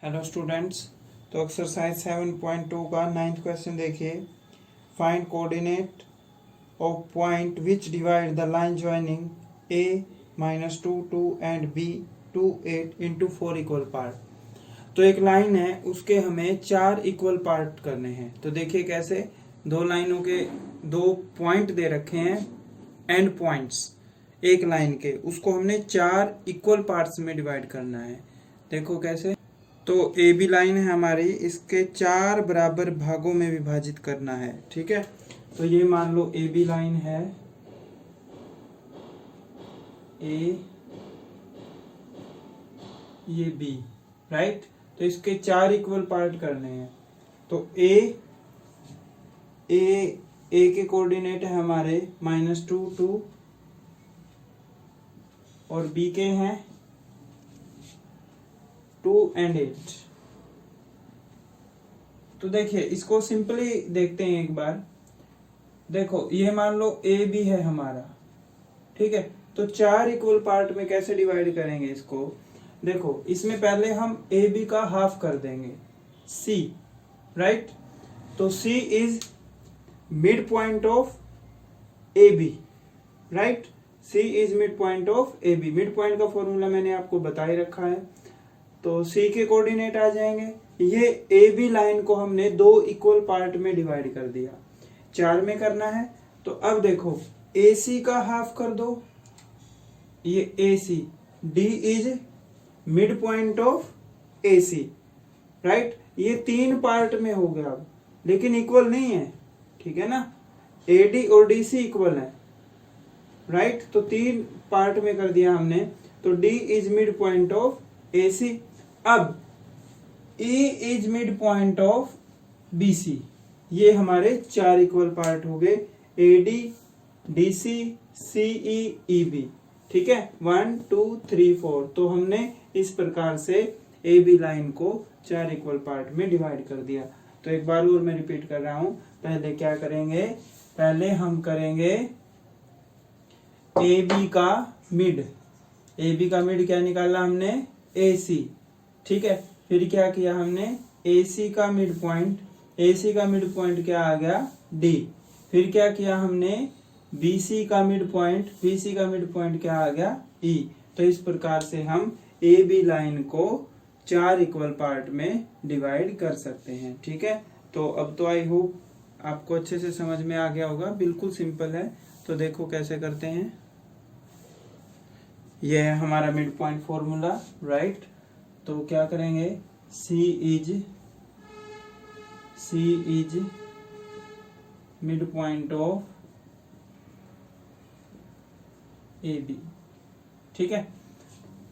Hello students. तो exercise 7.2 का 9th question देखिए। Find coordinate of point which divide the line joining a -2 2 and b 2 8 into 4 equal part. तो एक line है, उसके हमें 4 इक्वल पार्ट करने हैं। तो देखिए कैसे, दो लाइनों के दो पॉइंट दे रखे हैं, एंड पॉइंट्स एक लाइन के, उसको हमने 4 इक्वल पार्ट्स में डिवाइड करना है। देखो कैसे। तो ए बी लाइन है हमारी, इसके 4 बराबर भागों में विभाजित करना है। ठीक है, तो ये मान लो ए बी लाइन है, ए ये बी, राइट। तो इसके 4 इक्वल पार्ट करने हैं। तो ए के कोऑर्डिनेट है हमारे -2 2 और बी के हैं 2 and 8। तो देखिए इसको सिंपली देखते हैं एक बार। देखो ये मान लो ए बी है हमारा, ठीक है। तो 4 इक्वल पार्ट में कैसे डिवाइड करेंगे इसको। देखो इसमें पहले हम ए बी का हाफ कर देंगे, सी, राइट। तो C is mid point of A B, right. C is mid point of A B. Mid point का फॉर्मूला मैंने आपको बता ही रखा है। तो सी के कोऑर्डिनेट आ जाएंगे। ये ए बी लाइन को हमने 2 इक्वल पार्ट में डिवाइड कर दिया, 4 में करना है। तो अब देखो ए सी का हाफ कर दो, ये A C, D is mid point of A C, right. ये 3 पार्ट में हो गया अब, लेकिन इक्वल नहीं है, ठीक है ना। ए डी और डी सी इक्वल है, राइट। तो 3 पार्ट में कर दिया हमने। तो D is mid point of A C. अब A is mid point of B C. ये हमारे 4 इक्वल पार्ट हो गए, A D, D C, C E, E B, ठीक है। 1 2 3 4। तो हमने इस प्रकार से ए बी लाइन को 4 इक्वल पार्ट में डिवाइड कर दिया। तो एक बार और मैं रिपीट कर रहा हूं। पहले क्या करेंगे, पहले हम करेंगे ए बी का मिड। ए बी का मिड क्या निकाला हमने, ए सी, ठीक है। फिर क्या किया हमने, ए सी का मिड पॉइंट, ए सी का मिड पॉइंट क्या आ गया, डी। फिर क्या किया हमने, बी सी का मिड पॉइंट, बी सी का मिड पॉइंट क्या आ गया, ई। तो इस प्रकार से हम ए बी लाइन को 4 इक्वल पार्ट में डिवाइड कर सकते हैं, ठीक है। तो अब तो आई होप आपको अच्छे से समझ में आ गया होगा, बिल्कुल सिंपल है। तो देखो कैसे करते हैं। यह है हमारा मिड पॉइंट फॉर्मूला, राइट। तो क्या करेंगे, C is mid point of A B, ठीक है।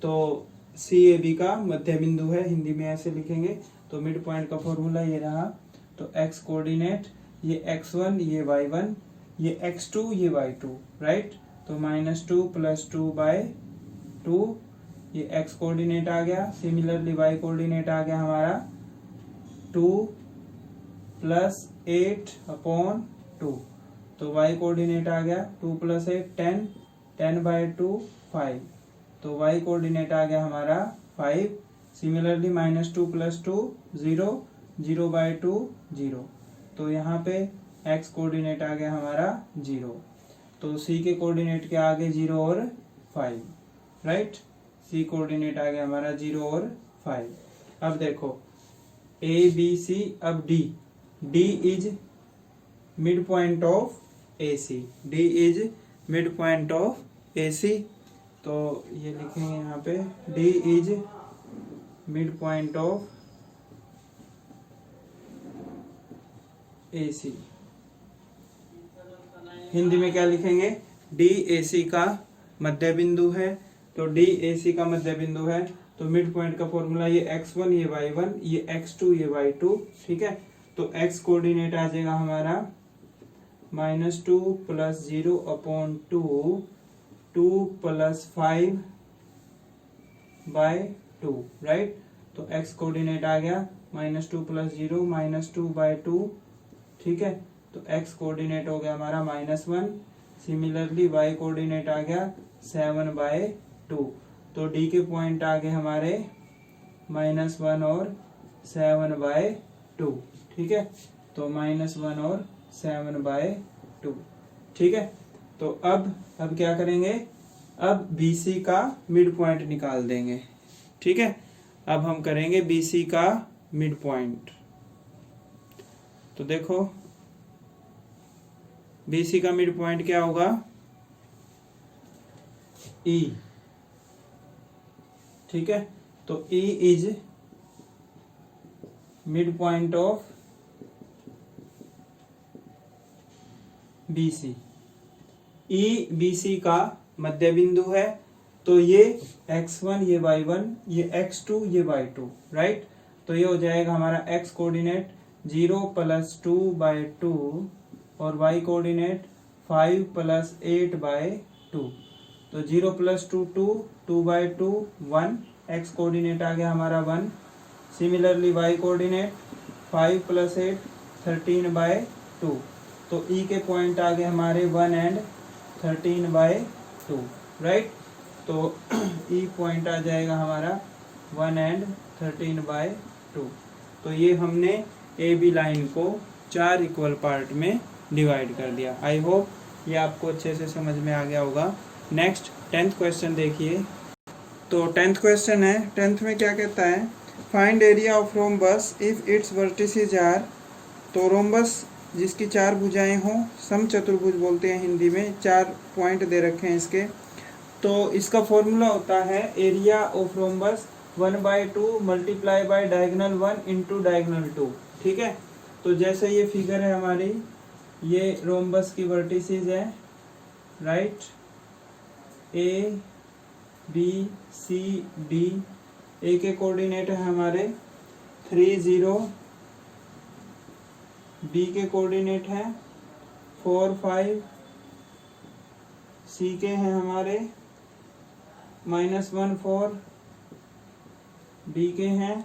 तो सी ए बी का मध्य बिंदु है, हिंदी में ऐसे लिखेंगे। तो मिड पॉइंट का फॉर्मूला ये रहा। तो एक्स कोऑर्डिनेट, ये x1, ये y1, ये x2, ये y2, राइट। तो -2 + 2/2, ये x कोऑर्डिनेट आ गया। सिमिलरली y कोऑर्डिनेट आ गया हमारा 2 + 8/2। तो y कोऑर्डिनेट आ गया 2 + 8 10, 10/2 5। तो y कोऑर्डिनेट आ गया हमारा 5। सिमिलरली -2 + 2 0, 0/2 0। तो यहाँ पे x कोऑर्डिनेट आ गया हमारा 0। तो c के कोऑर्डिनेट के आगे 0 और 5, राइट। c कोऑर्डिनेट आ गया हमारा 0 और 5। अब देखो a b c, अब d is mid point of A C, d is mid point of A C. तो ये लिखेंगे यहाँ पे, d is mid point of A C. Hindi में क्या लिखेंगे, डी ए सी का मध्य बिंदु है। तो डी ए सी का मध्य बिंदु है। तो मिड पॉइंट का फॉर्मूला, ये x1, ये y1, ये x2, ये y2, ठीक है। तो x कोऑर्डिनेट आ जाएगा हमारा -2 + 0/2, 2 + 5/2, राइट। तो x कोऑर्डिनेट आ गया -2 + 0 -2/2, ठीक है। तो x कोऑर्डिनेट हो गया हमारा -1। सिमिलरली y कोऑर्डिनेट आ गया 7/2। तो d के पॉइंट आ गए हमारे -1 और 7/2, ठीक है। तो -1 और 7/2, ठीक है। तो अब क्या करेंगे, अब BC का मिड पॉइंट निकाल देंगे, ठीक है। अब हम करेंगे BC का मिड पॉइंट। तो देखो BC का मिड पॉइंट क्या होगा, E, ठीक है। तो E is mid point of BC। E BC का मध्य बिंदु है। तो ये x1, ये y1, ये x2, ये y2, राइट। तो ये हो जाएगा हमारा x कोऑर्डिनेट 0 + 2/2 और y कोऑर्डिनेट 5 + 8/2। तो 0 + 2 2, 2/2 1, x कोऑर्डिनेट आ गया हमारा 1। Similarly y coordinate 5 + 8 13/2। तो E के पॉइंट आ गए हमारे 1 एंड 13/2, राइट। तो E पॉइंट आ जाएगा हमारा 1 एंड 13/2। तो ये हमने AB लाइन को 4 इक्वल पार्ट में डिवाइड कर दिया। आई होप ये आपको अच्छे से समझ में आ गया होगा। नेक्स्ट 10th क्वेश्चन देखिए। तो 10th क्वेश्चन है, 10th में क्या कहता है, find area of rhombus if its vertices are. तो रोम्बस जिसकी 4 भुजाएं हों, समचतुर्भुज बोलते हैं हिंदी में, 4 पॉइंट दे रखे हैं इसके। तो इसका फॉर्मूला होता है area of rhombus 1/2 multiply by diagonal 1 into diagonal 2, ठीक है। तो जैसे ये फिगर है हमारी, ये रोम्बस की वर्टिसेस है, right, A B C D। ए के कोऑर्डिनेट है हमारे 3 0, बी के कोऑर्डिनेट है 4 5, सी के हैं हमारे -1 4, डी के हैं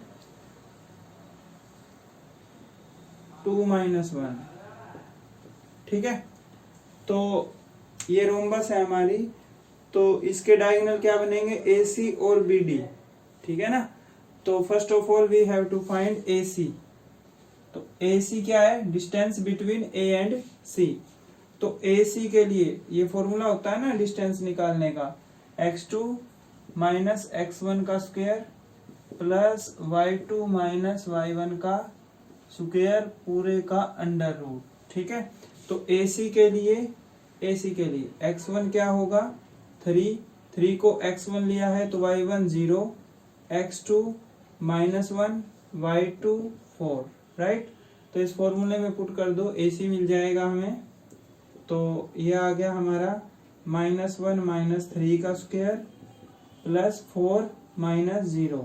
2 -1, ठीक है। तो ये रोम्बस है हमारी। तो इसके डायगोनल क्या बनेंगे, AC और BD, ठीक है ना। तो first of all we have to find AC। तो AC क्या है, distance between A and C। तो AC के लिए ये फॉर्मूला होता है ना डिस्टेंस निकालने का, x2 - x1 का स्क्वायर प्लस y2 - y1 का स्क्वायर पूरे का अंडर रूट, ठीक है। तो AC के लिए x1 क्या होगा 3 को x1 लिया है तो y1 0, x2 -1, y2 4, राइट। तो इस फॉर्मूले में पुट कर दो, AC मिल जाएगा हमें। तो ये आ गया हमारा -1 - 3 का स्क्वायर प्लस 4 - 0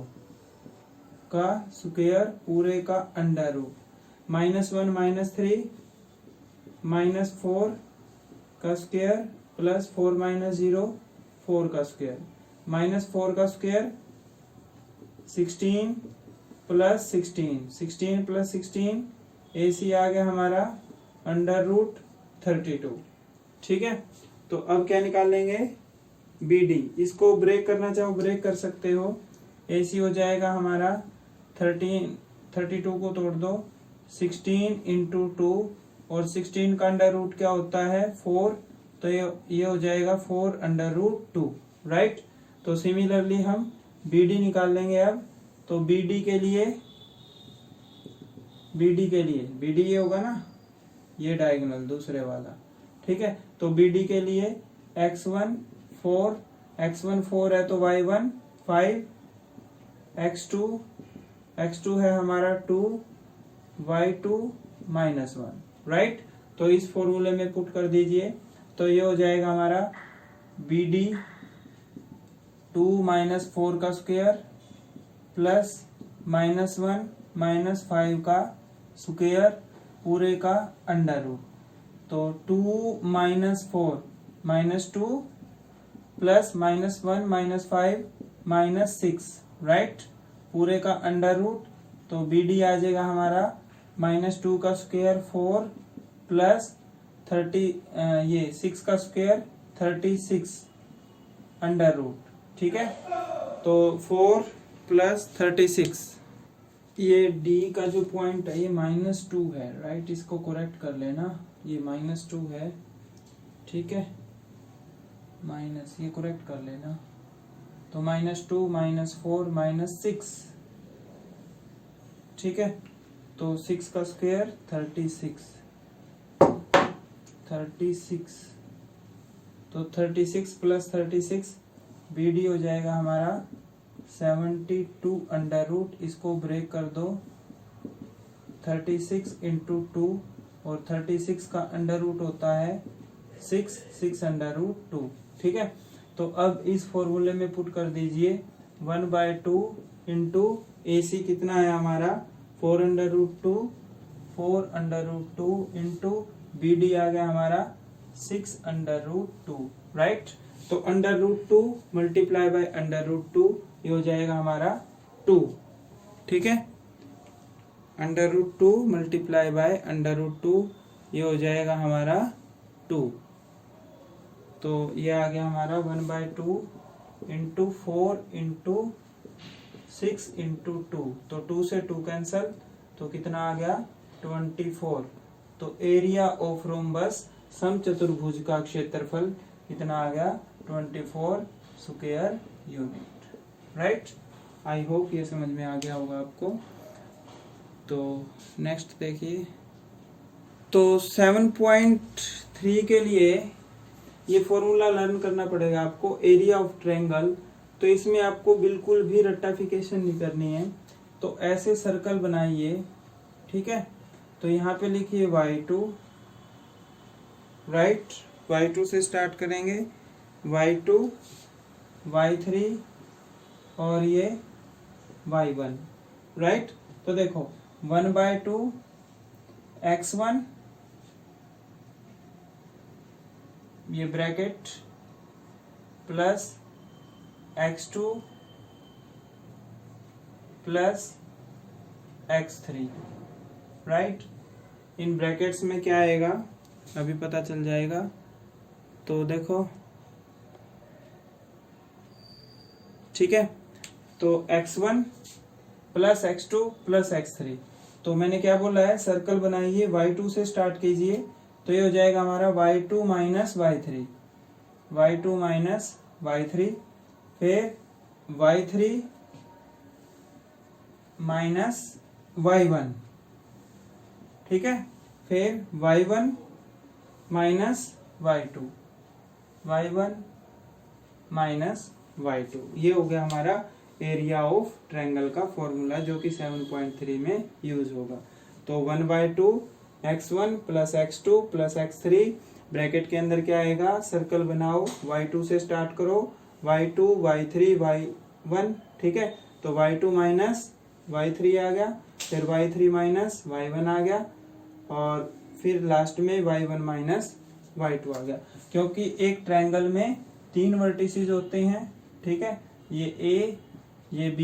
का स्क्वायर पूरे का अंडर रूट, -1 - 3 -4 का स्क्वायर प्लस 4 - 0 4 का स्क्वायर, -4 का स्क्वायर 16 + 16, 16 + 16, AC आ गया हमारा अंडर रूट 32, ठीक है। तो अब क्या निकाल लेंगे, BD। इसको ब्रेक करना चाहो ब्रेक कर सकते हो। AC हो जाएगा हमारा 32 को तोड़ दो, 16 × 2 और 16 का अंडर रूट क्या होता है 4। तो ये हो जाएगा 4√2, राइट। तो सिमिलरली हम BD निकाल लेंगे अब। तो BD के लिए BD ये होगा ना, ये डायगोनल दूसरे वाला, ठीक है। तो BD के लिए x1 4 है तो y1 5, x2 है हमारा 2, y2 -1, राइट। तो इस फॉर्मूले में पुट कर दीजिए। तो ये हो जाएगा हमारा BD 2 - 4 का स्क्वायर प्लस -1 - 5 का स्क्वायर पूरे का अंडर रूट। तो 2 - 4 -2 प्लस -1 - 5 -6, राइट, पूरे का अंडर रूट। तो BD आ जाएगा हमारा -2 का स्क्वायर 4 प्लस 6 का स्क्वायर 36 अंडर रूट, ठीक है। तो 4 प्लस 36, ये डी का जो पॉइंट है ये -2 है, राइट, इसको करेक्ट कर लेना, ये -2 है, ठीक है, माइनस, ये करेक्ट कर लेना, तो -2 -4 -6, ठीक है, तो 6 का स्क्वायर 36, तो 36 प्लस 36 BD हो जाएगा हमारा 72 अंडर रूट, इसको ब्रेक कर दो, 36 इंटू 2, और 36 का अंडर रूट होता है 6 अंडर रूट 2, ठीक है। तो अब इस फॉर्मूले में पुट कर दीजिए 1/2 इंटू AC कितना है हमारा 4 under root 2, 4 under root 2 into BD आ गया हमारा 6 अंडर रूट 2, राइट। तो under root 2 multiply by under root 2, ये हो जाएगा हमारा 2, ठीक है, under root 2 multiply by under root 2, ये हो जाएगा हमारा 2, तो ये आ गया हमारा 1/2 इंटू 4 इंटू 6 इंटू 2, तो 2 से 2 कैंसल, तो कितना आ गया 24, तो एरिया ऑफ रोम्बस समचतुर्भुज का क्षेत्रफल कितना आ गया 24 square unit, right. I hope ये समझ में आ गया होगा आपको। तो नेक्स्ट देखिए, तो 7.3 के लिए ये फॉर्मूला लर्न करना पड़ेगा आपको, एरिया ऑफ ट्रायंगल। तो इसमें आपको बिल्कुल भी रट्टाफिकेशन नहीं करनी है, तो ऐसे सर्कल बनाइए, ठीक है। तो यहाँ पे लिखिए y2, राइट, y2 से स्टार्ट करेंगे, y2, y3 और ये y1, राइट। तो देखो 1/2 x1, ये bracket, plus x2 plus x3, right. In brackets में क्या आएगा अभी पता चल जाएगा। तो देखो, ठीक है, तो x1 plus x2 plus x3, तो मैंने क्या बोला है, सर्कल बनाइए, y2 से स्टार्ट कीजिए, तो ये हो जाएगा हमारा y2 minus y3, y2 minus y3, फिर y3 माइनस y1, ठीक है, फिर y1 minus y2, y1 minus y2, ये हो गया हमारा एरिया ऑफ ट्रायंगल का फॉर्मूला, जो कि 7.3 में यूज होगा। तो 1/2 x1 plus x2 plus x3, bracket के अंदर क्या आएगा, सर्कल बनाओ, y2 से स्टार्ट करो, y2 y3 y1, ठीक है, तो y2 माइनस y3 आ गया, फिर y3 माइनस y1 आ गया, और फिर लास्ट में y1 माइनस y2 आ गया, क्योंकि एक ट्रायंगल में 3 वर्टिसेस होते हैं, ठीक है, ये A, ये B,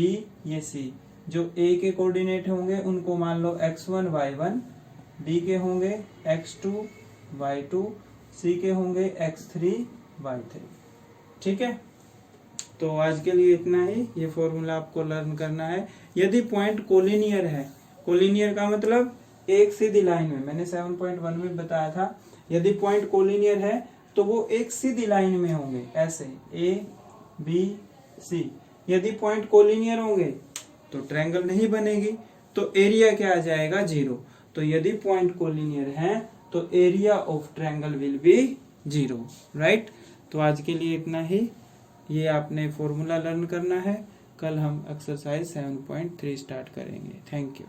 ये C। जो A के कोऑर्डिनेट होंगे उनको मान लो x1 y1, B के होंगे x2 y2, C के होंगे x3 y3, ठीक है। तो आज के लिए इतना ही, ये फॉर्मूला आपको लर्न करना है। यदि पॉइंट कोलिनियर है, कोलिनियर का मतलब एक सीधी लाइन में, मैंने 7.1 में बताया था, यदि पॉइंट कोलिनियर है तो वो एक सीधी लाइन में होंगे, ऐसे A B C। यदि पॉइंट कोलिनियर होंगे तो ट्रायंगल नहीं बनेगी, तो एरिया क्या आ जाएगा 0। तो यदि पॉइंट कोलिनियर है तो area of triangle will be 0, right. तो आज के लिए इतना ही, ये आपने फॉर्मूला लर्न करना है। कल हम एक्सरसाइज 7.3 स्टार्ट करेंगे। Thank you.